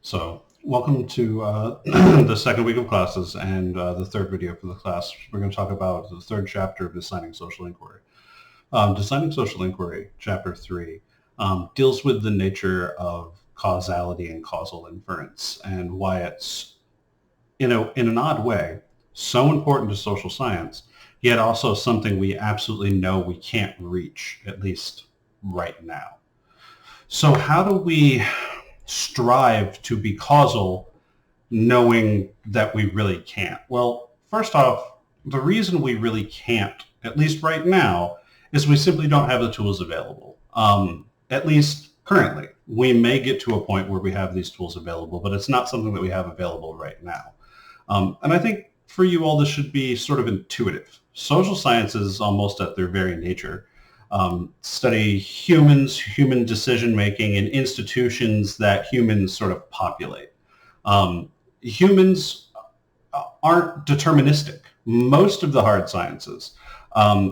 So welcome to the second week of classes and the third video for the class. We're going to talk about the third chapter of Designing Social Inquiry. Designing Social Inquiry, Chapter 3, deals with the nature of causality and causal inference and why it's, in an odd way, so important to social science, yet also something we absolutely know we can't reach, at least right now. So how do we strive to be causal knowing that we really can't? Well, first off, the reason we really can't, at least right now, is we simply don't have the tools available. At least currently. We may get to a point where we have these tools available, but it's not something that we have available right now. And I think for you all, this should be sort of intuitive. Social sciences, almost at their very nature, study humans, human decision-making, and institutions that humans sort of populate. Humans aren't deterministic. Most of the hard sciences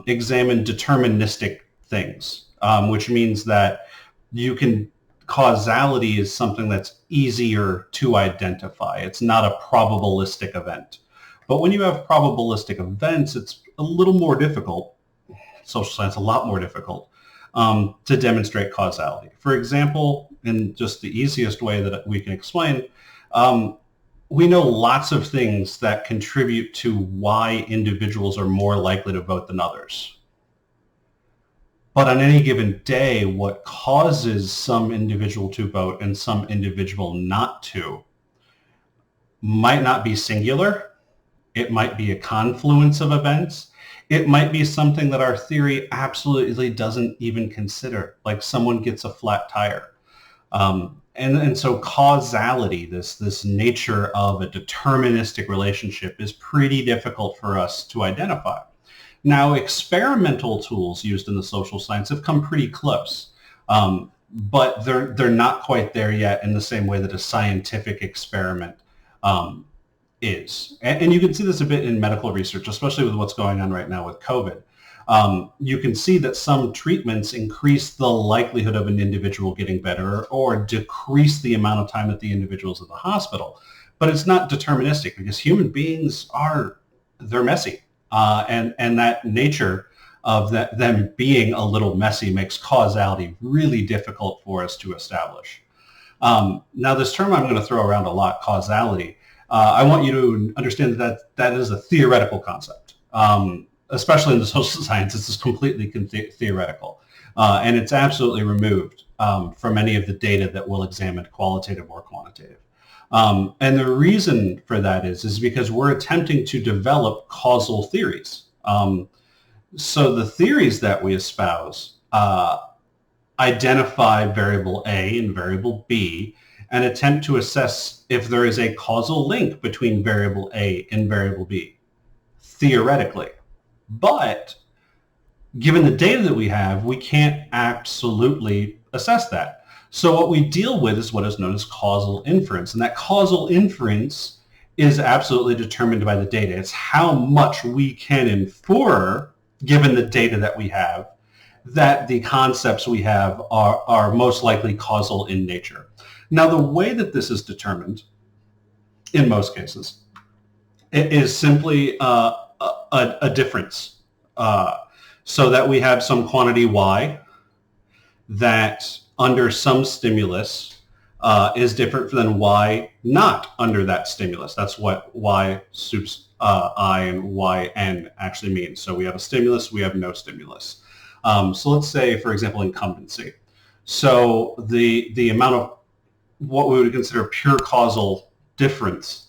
examine deterministic things, which means that causality is something that's easier to identify. It's not a probabilistic event. But when you have probabilistic events, it's a little more difficult, social science a lot more difficult, to demonstrate causality. For example, in just the easiest way that we can explain, we know lots of things that contribute to why individuals are more likely to vote than others. But on any given day, what causes some individual to vote and some individual not to might not be singular. It might be a confluence of events. It might be something that our theory absolutely doesn't even consider, like someone gets a flat tire. And so causality, this nature of a deterministic relationship, is pretty difficult for us to identify. Now, experimental tools used in the social science have come pretty close, but they're not quite there yet in the same way that a scientific experiment is. And you can see this a bit in medical research, especially with what's going on right now with COVID. You can see that some treatments increase the likelihood of an individual getting better or decrease the amount of time that the individual is at the hospital. But it's not deterministic because human beings they're messy. And that nature of them being a little messy makes causality really difficult for us to establish. Now, this term I'm going to throw around a lot, causality, I want you to understand that is a theoretical concept. Especially in the social sciences, it's completely theoretical. And it's absolutely removed from any of the data that we'll examine, qualitative or quantitative. And the reason for that is because we're attempting to develop causal theories. So the theories that we espouse identify variable A and variable B and attempt to assess if there is a causal link between variable A and variable B, theoretically. But given the data that we have, we can't absolutely assess that. So what we deal with is what is known as causal inference. And that causal inference is absolutely determined by the data. It's how much we can infer, given the data that we have, that the concepts we have are most likely causal in nature. Now, the way that this is determined, in most cases, it is simply a difference. So that we have some quantity y that under some stimulus is different than y not under that stimulus. That's what y sups I and yn actually means. So we have a stimulus, we have no stimulus. So let's say, for example, incumbency. So the amount of what we would consider pure causal difference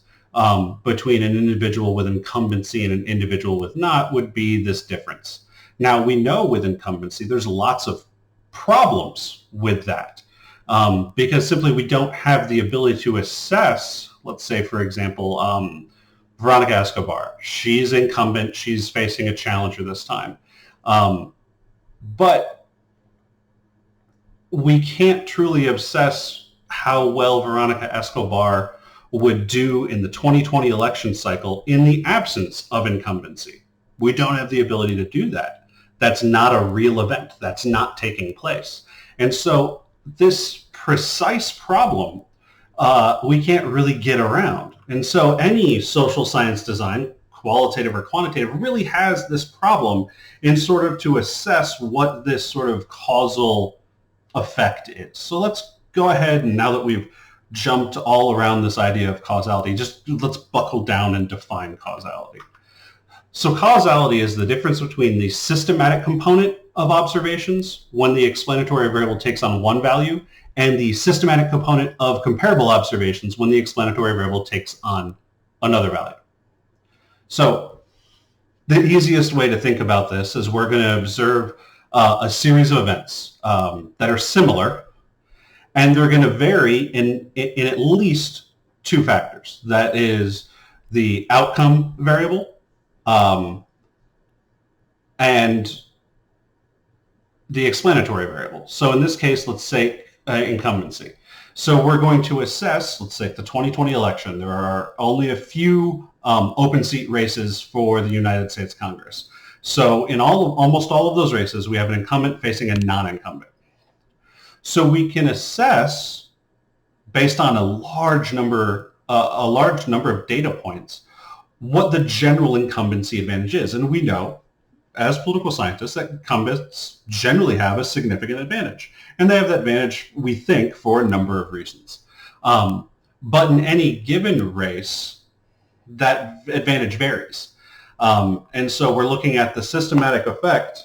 between an individual with incumbency and an individual with not would be this difference. Now, we know with incumbency, there's lots of problems with that because simply we don't have the ability to assess, let's say, for example, Veronica Escobar. She's incumbent. She's facing a challenger this time. But we can't truly assess how well Veronica Escobar would do in the 2020 election cycle in the absence of incumbency. We don't have the ability to do that. That's not a real event. That's not taking place. And so this precise problem we can't really get around. And so any social science design, qualitative or quantitative, really has this problem in sort of to assess what this sort of causal effect is. So let's go ahead, and now that we've jumped all around this idea of causality, just let's buckle down and define causality. So causality is the difference between the systematic component of observations when the explanatory variable takes on one value and the systematic component of comparable observations when the explanatory variable takes on another value. So the easiest way to think about this is we're going to observe a series of events that are similar, and they're going to vary in at least two factors. That is the outcome variable and the explanatory variable. So in this case, let's say incumbency. So we're going to assess, let's say the 2020 election, there are only a few open seat races for the United States Congress. So in almost all of those races, we have an incumbent facing a non-incumbent. So we can assess, based on a large number of data points, what the general incumbency advantage is. And we know, as political scientists, that incumbents generally have a significant advantage. And they have that advantage, we think, for a number of reasons. But in any given race, that advantage varies. And so we're looking at the systematic effect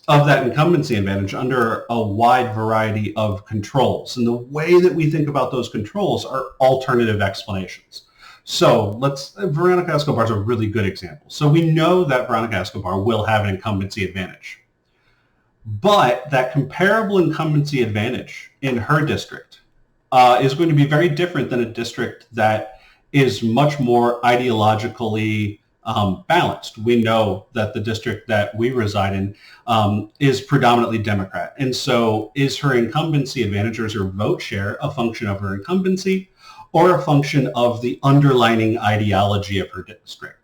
of that incumbency advantage under a wide variety of controls. And the way that we think about those controls are alternative explanations. So Veronica Escobar is a really good example. So we know that Veronica Escobar will have an incumbency advantage. But that comparable incumbency advantage in her district is going to be very different than a district that is much more ideologically balanced. We know that the district that we reside in is predominantly Democrat. And so is her incumbency advantage, or is her vote share a function of her incumbency or a function of the underlining ideology of her district?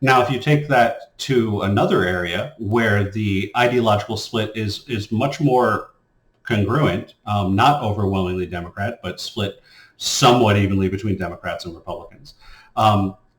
Now, if you take that to another area where the ideological split is much more congruent, not overwhelmingly Democrat, but split somewhat evenly between Democrats and Republicans,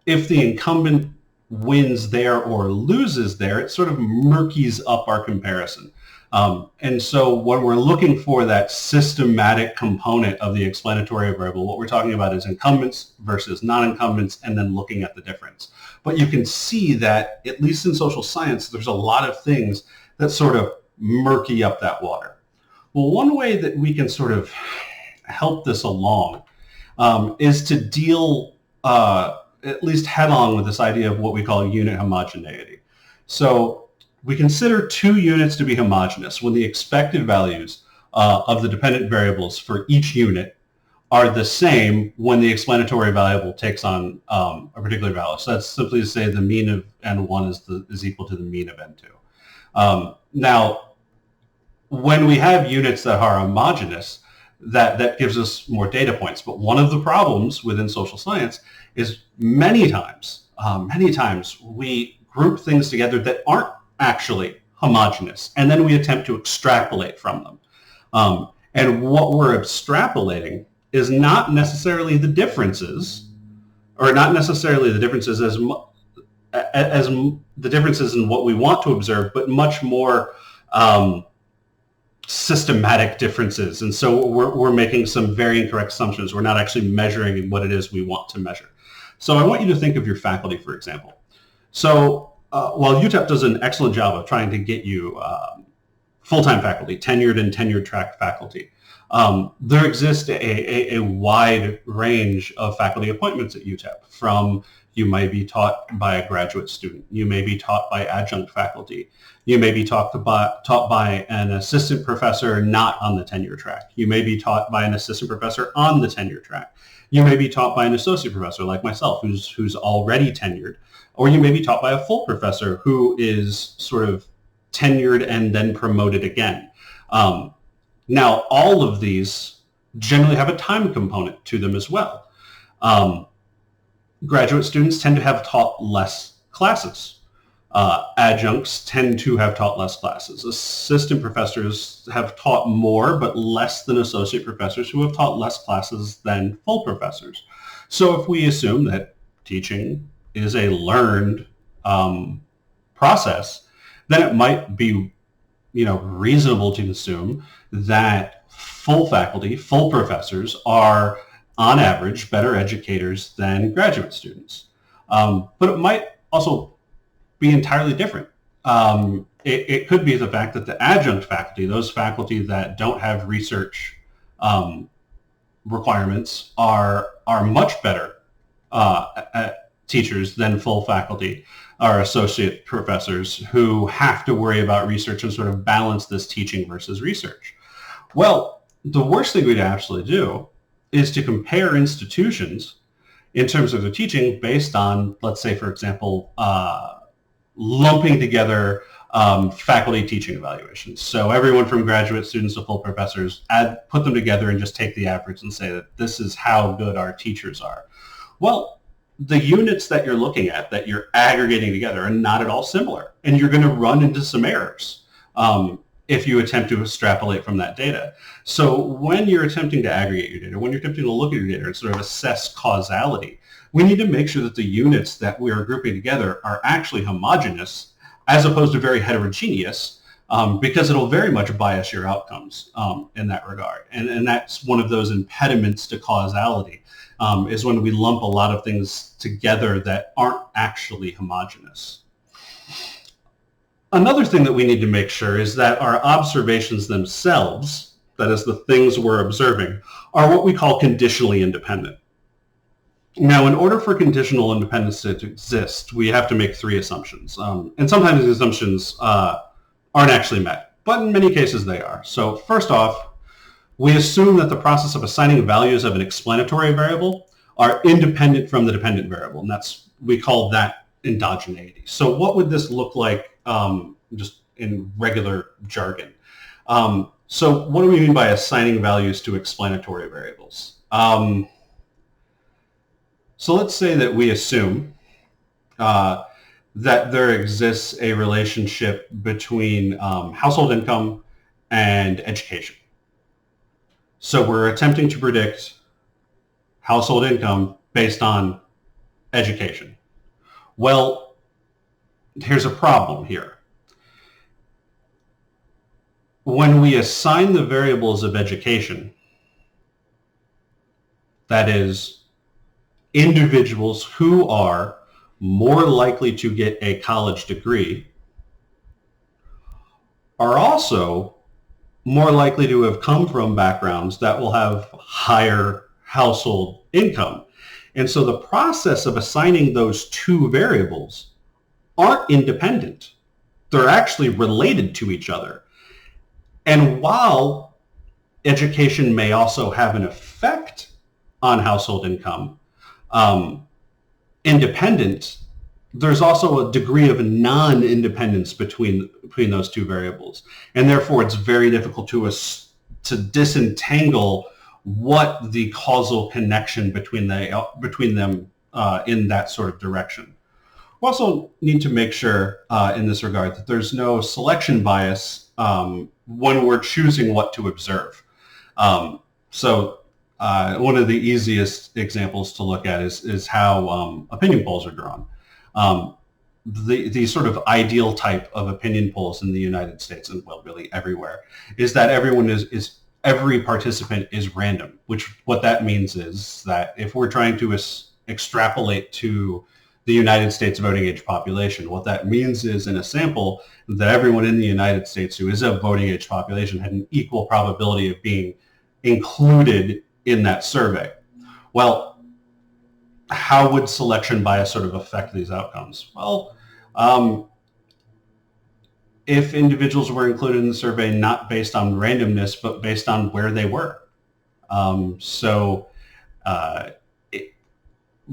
if the incumbent wins there or loses there, it sort of murkies up our comparison. And so when we're looking for that systematic component of the explanatory variable, what we're talking about is incumbents versus non-incumbents, and then looking at the difference. But you can see that, at least in social science, there's a lot of things that sort of murky up that water. Well, one way that we can sort of help this along is to deal at least head-on with this idea of what we call unit homogeneity. So we consider two units to be homogeneous when the expected values of the dependent variables for each unit are the same when the explanatory variable takes on a particular value. So that's simply to say the mean of N1 is equal to the mean of N2. Now, when we have units that are homogeneous, that gives us more data points. But one of the problems within social science is many times we group things together that aren't actually homogeneous, and then we attempt to extrapolate from them. And what we're extrapolating is not necessarily the differences, or not necessarily the differences as the differences in what we want to observe, but much more systematic differences. And so we're making some very incorrect assumptions. We're not actually measuring what it is we want to measure. So I want you to think of your faculty, for example. So while UTEP does an excellent job of trying to get you full-time faculty, tenured and tenure-track faculty, there exists a wide range of faculty appointments at UTEP. From you may be taught by a graduate student, you may be taught by adjunct faculty, you may be taught by an assistant professor not on the tenure track, you may be taught by an assistant professor on the tenure track, you may be taught by an associate professor like myself who's already tenured, or you may be taught by a full professor who is sort of tenured and then promoted again. Now, all of these generally have a time component to them as well. Graduate students tend to have taught less classes. Adjuncts tend to have taught less classes. Assistant professors have taught more, but less than associate professors who have taught less classes than full professors. So if we assume that teaching is a learned process, then it might be, reasonable to assume that full faculty, full professors are on average better educators than graduate students. But it might also be entirely different. It could be the fact that the adjunct faculty, those faculty that don't have research requirements, are much better teachers than full faculty or associate professors who have to worry about research and sort of balance this teaching versus research. Well, the worst thing we'd absolutely do is to compare institutions in terms of the teaching based on, let's say, for example, lumping together faculty teaching evaluations. So everyone from graduate students to full professors, put them together and just take the average and say that this is how good our teachers are. Well, the units that you're looking at, that you're aggregating together, are not at all similar. And you're going to run into some errors if you attempt to extrapolate from that data. So when you're attempting to aggregate your data, when you're attempting to look at your data and sort of assess causality, we need to make sure that the units that we are grouping together are actually homogeneous as opposed to very heterogeneous, because it'll very much bias your outcomes in that regard. And that's one of those impediments to causality, is when we lump a lot of things together that aren't actually homogeneous. Another thing that we need to make sure is that our observations themselves, that is the things we're observing, are what we call conditionally independent. Now, in order for conditional independence to exist, we have to make three assumptions. And sometimes these assumptions aren't actually met, but in many cases they are. So first off, we assume that the process of assigning values of an explanatory variable are independent from the dependent variable, and we call that endogeneity. So what would this look like just in regular jargon? So what do we mean by assigning values to explanatory variables? So let's say that we assume that there exists a relationship between household income and education. So we're attempting to predict household income based on education. Well, here's a problem here. When we assign the variables of education, that is, individuals who are more likely to get a college degree are also more likely to have come from backgrounds that will have higher household income. And so the process of assigning those two variables aren't independent. They're actually related to each other. And while education may also have an effect on household income, independent, there's also a degree of non-independence between those two variables. And therefore, it's very difficult to disentangle what the causal connection between them in that sort of direction. We also need to make sure in this regard that there's no selection bias when we're choosing what to observe. So one of the easiest examples to look at is how opinion polls are drawn. The sort of ideal type of opinion polls in the United States, and well, really everywhere, is that every participant is random, which what that means is that if we're trying to extrapolate to the United States voting age population, what that means is in a sample that everyone in the United States who is a voting age population had an equal probability of being included in that survey. Well, how would selection bias sort of affect these outcomes? Well, if individuals were included in the survey not based on randomness, but based on where they were.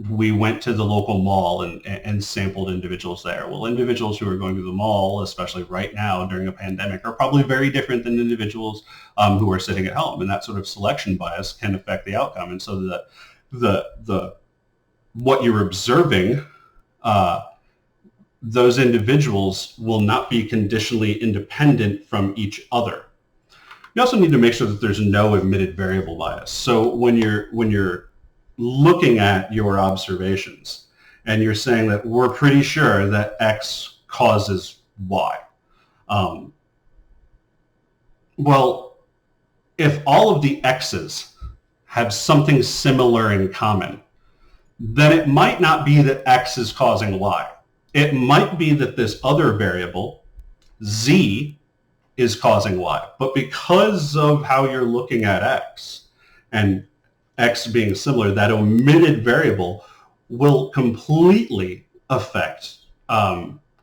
We went to the local mall and sampled individuals there. Well, individuals who are going to the mall, especially right now during a pandemic, are probably very different than individuals who are sitting at home, and that sort of selection bias can affect the outcome. And so the what you're observing those individuals will not be conditionally independent from each other. You also need to make sure that there's no admitted variable bias. So when you're looking at your observations and you're saying that we're pretty sure that X causes Y, well, if all of the X's have something similar in common, then it might not be that X is causing Y. It might be that this other variable, Z, is causing Y. But because of how you're looking at X, and X being similar, that omitted variable will completely affect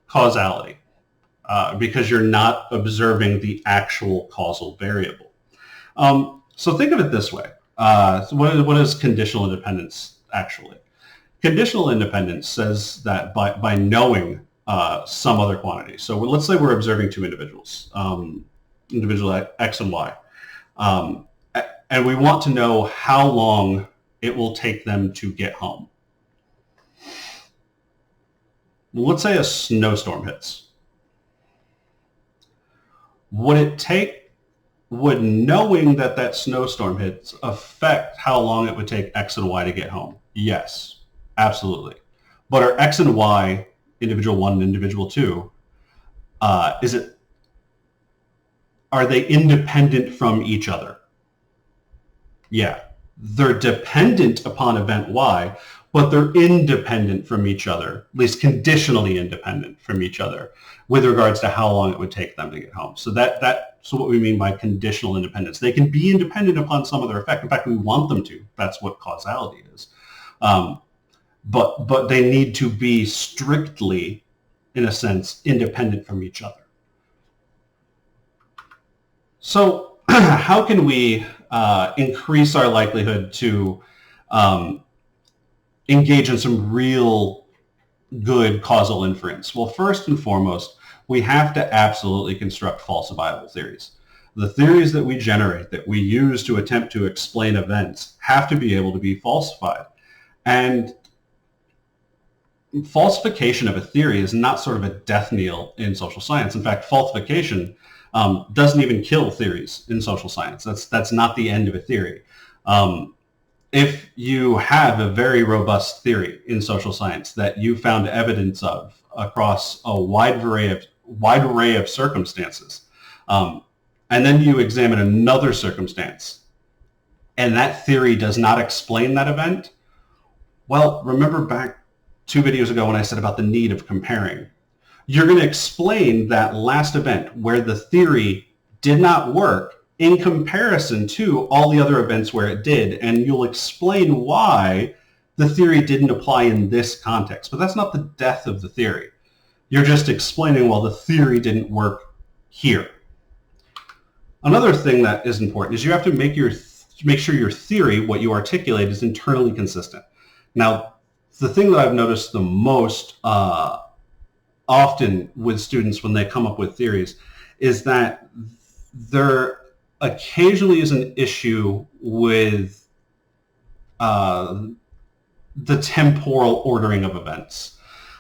causality because you're not observing the actual causal variable. So think of it this way. So what is conditional independence actually? Conditional independence says that by knowing some other quantity. So let's say we're observing two individuals, individual X and Y, and we want to know how long it will take them to get home. Let's say a snowstorm hits. Would knowing that snowstorm hits affect how long it would take X and Y to get home? Yes, absolutely. But are X and Y, individual 1 and individual 2, are they independent from each other? Yeah, they're dependent upon event Y, but they're independent from each other, at least conditionally independent from each other with regards to how long it would take them to get home. So so what we mean by conditional independence. They can be independent upon some other effect. In fact, we want them to. That's what causality is. But they need to be strictly, in a sense, independent from each other. So how can we increase our likelihood to engage in some real good causal inference? Well, first and foremost, we have to absolutely construct falsifiable theories. The theories that we generate, that we use to attempt to explain events, have to be able to be falsified. And falsification of a theory is not sort of a death knell in social science. In fact, falsification doesn't even kill theories in social science. That's not the end of a theory. If you have a very robust theory in social science that you found evidence of across a wide array of circumstances, and then you examine another circumstance, and that theory does not explain that event, well, remember back 2 videos ago when I said about the need of comparing. You're going to explain that last event where the theory did not work in comparison to all the other events where it did, and you'll explain why the theory didn't apply in this context. But that's not the death of the theory. You're just explaining, well, the theory didn't work here. Another thing that is important is you have to make sure your theory, what you articulate, is internally consistent. Now, the thing that I've noticed the most often with students when they come up with theories is that there occasionally is an issue with the temporal ordering of events.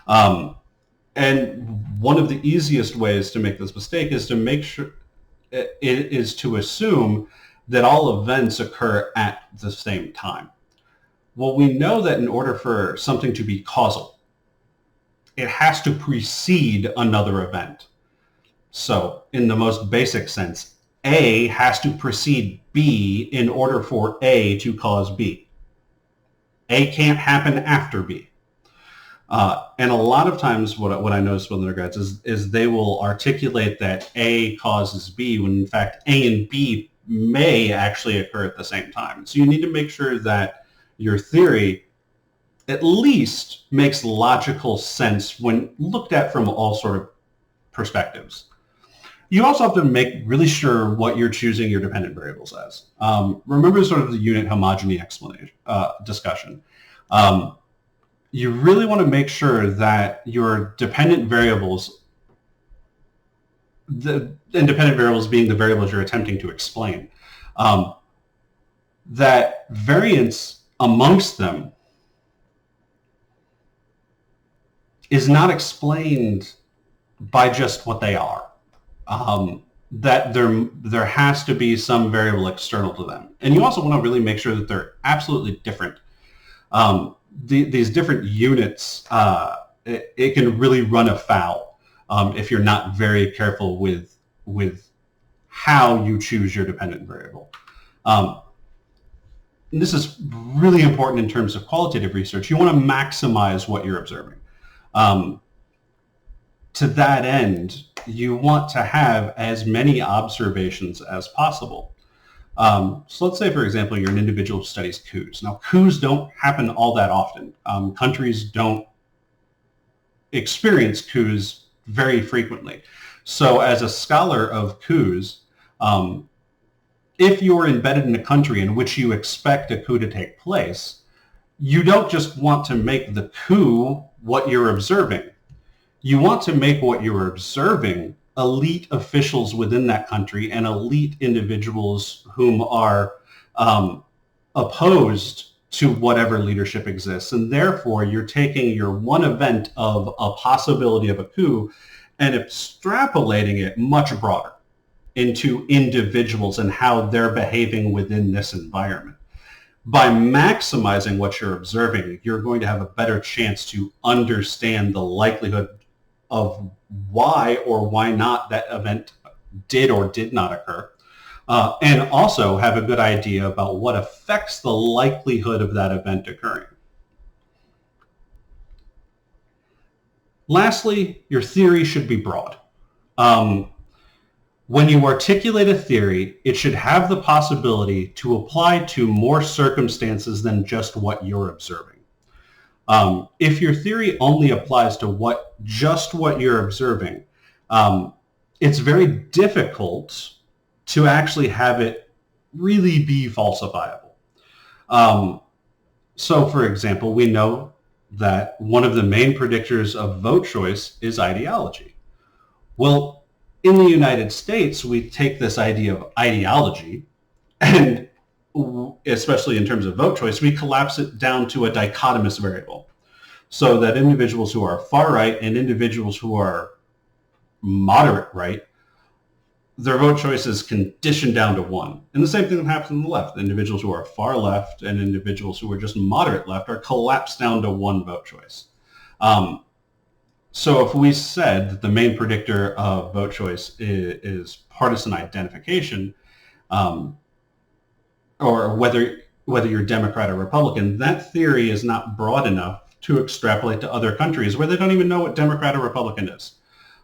And one of the easiest ways to make this mistake is to assume that all events occur at the same time. Well, we know that in order for something to be causal, it has to precede another event. So in the most basic sense, A has to precede B in order for A to cause B. A can't happen after B. And a lot of times what I notice with undergrads is they will articulate that A causes B when in fact A and B may actually occur at the same time. So you need to make sure that your theory at least makes logical sense when looked at from all sort of perspectives. You also have to make really sure what you're choosing your dependent variables as. Remember sort of the unit homogeny explanation discussion. You really want to make sure that your dependent variables, the independent variables being the variables you're attempting to explain, that variance amongst them is not explained by just what they are. That there has to be some variable external to them. And you also want to really make sure that they're absolutely different. These different units, it can really run afoul if you're not very careful with how you choose your dependent variable. And this is really important in terms of qualitative research. You want to maximize what you're observing. To that end, you want to have as many observations as possible. So let's say, for example, you're an individual who studies coups. Now, coups don't happen all that often. Countries don't experience coups very frequently. So as a scholar of coups, if you're embedded in a country in which you expect a coup to take place, you don't just want to make the coup what you're observing. You want to make what you're observing elite officials within that country and elite individuals whom are opposed to whatever leadership exists. And therefore, you're taking your one event of a possibility of a coup and extrapolating it much broader into individuals and how they're behaving within this environment. By maximizing what you're observing, you're going to have a better chance to understand the likelihood of why or why not that event did or did not occur, and also have a good idea about what affects the likelihood of that event occurring. Lastly, your theory should be broad. When you articulate a theory, it should have the possibility to apply to more circumstances than just what you're observing. If your theory only applies to just what you're observing, it's very difficult to actually have it really be falsifiable. So, for example, we know that one of the main predictors of vote choice is ideology. Well, in the United States, we take this idea of ideology, and especially in terms of vote choice, we collapse it down to a dichotomous variable. So that individuals who are far right and individuals who are moderate right, their vote choice is conditioned down to one. And the same thing happens on the left. Individuals who are far left and individuals who are just moderate left are collapsed down to one vote choice. So if we said that the main predictor of vote choice is partisan identification, or whether you're Democrat or Republican, that theory is not broad enough to extrapolate to other countries where they don't even know what Democrat or Republican is.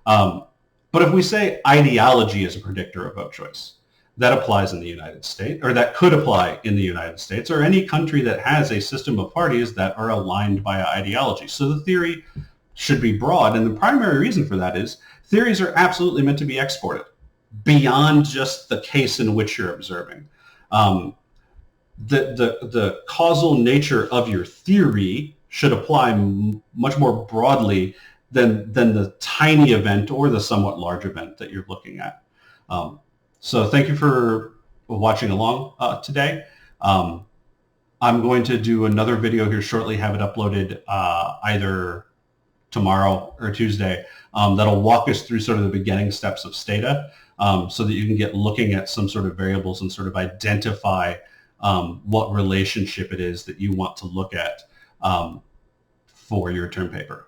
But if we say ideology is a predictor of vote choice, that applies in the United States, or that could apply in the United States, or any country that has a system of parties that are aligned by ideology. So the theory should be broad, and the primary reason for that is theories are absolutely meant to be exported beyond just the case in which you're observing. The causal nature of your theory should apply much more broadly than the tiny event or the somewhat large event that you're looking at. So thank you for watching along today. I'm going to do another video here shortly, have it uploaded either tomorrow or Tuesday, that'll walk us through sort of the beginning steps of Stata, so that you can get looking at some sort of variables and sort of identify what relationship it is that you want to look at for your term paper.